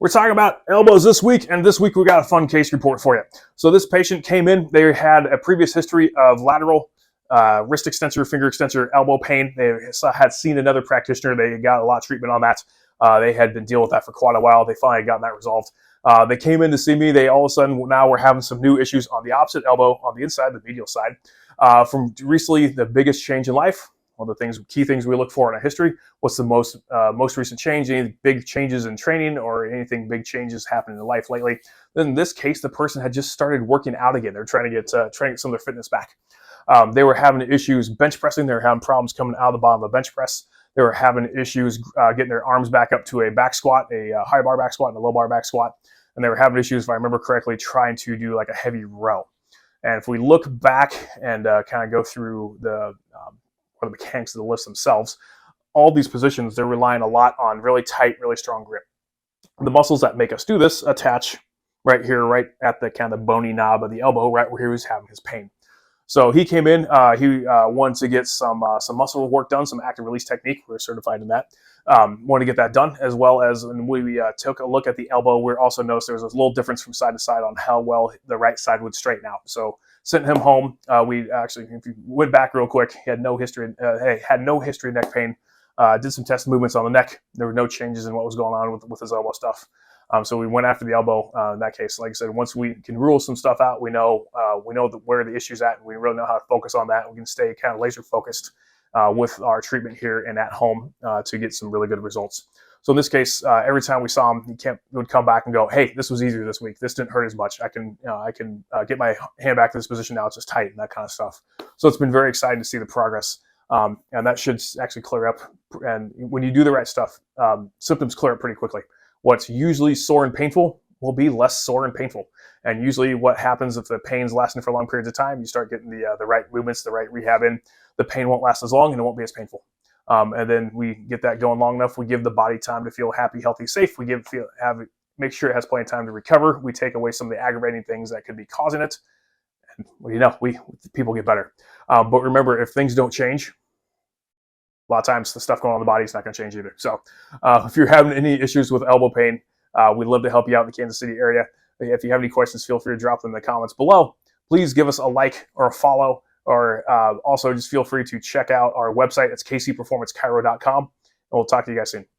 We're talking about elbows this week, and this week we got a fun case report for you. So this patient came in, they had a previous history of lateral wrist extensor, finger extensor, elbow pain. They had seen another practitioner. They got a lot of treatment on that. They had been dealing with that for quite a while. They finally gotten that resolved. They came in to see me. They all of a sudden now we're having some new issues on the opposite elbow, on the inside, the medial side. From recently, the biggest change in life. One of the key things we look for in a history. What's the most recent change? Any big changes in training or anything big changes happening in life lately? Then in this case, the person had just started working out again. They're trying to get some of their fitness back. They were having issues bench pressing. They were having problems coming out of the bottom of the bench press. They were having issues getting their arms back up to a back squat, a high bar back squat, and a low bar back squat. And they were having issues, if I remember correctly, trying to do like a heavy row. And if we look back and kind of go through the mechanics of the lifts themselves, all these positions, they're relying a lot on really tight, really strong grip. The muscles that make us do this attach right here, right at the kind of bony knob of the elbow, right where he was having his pain. So he came in, he wanted to get some muscle work done, some active release technique. We're certified in that. Wanted to get that done, as well as when we took a look at the elbow, we also noticed there was a little difference from side to side on how well the right side would straighten out. So sent him home. We actually, if you went back real quick, he had no history. Had no history of neck pain. Did some test movements on the neck. There were no changes in what was going on with his elbow stuff. So we went after the elbow in that case. Like I said, once we can rule some stuff out, we know where the issue's at, and we really know how to focus on that. We can stay kind of laser focused with our treatment here and at home to get some really good results. So in this case, every time we saw him, he would come back and go, "Hey, this was easier this week. This didn't hurt as much. I can get my hand back to this position now. It's just tight," and that kind of stuff. So it's been very exciting to see the progress, and that should actually clear up. And when you do the right stuff, symptoms clear up pretty quickly. What's usually sore and painful will be less sore and painful. And usually what happens if the pain's lasting for long periods of time, you start getting the right movements, the right rehab in, the pain won't last as long and it won't be as painful. And then we get that going long enough, we give the body time to feel happy, healthy, safe. We make sure it has plenty of time to recover. We take away some of the aggravating things that could be causing it. And people get better. But remember, if things don't change, a lot of times the stuff going on in the body is not going to change either. So if you're having any issues with elbow pain, we'd love to help you out in the Kansas City area. If you have any questions, feel free to drop them in the comments below. Please give us a like or a follow, or also just feel free to check out our website. It's kcperformancechiro.com, and we'll talk to you guys soon.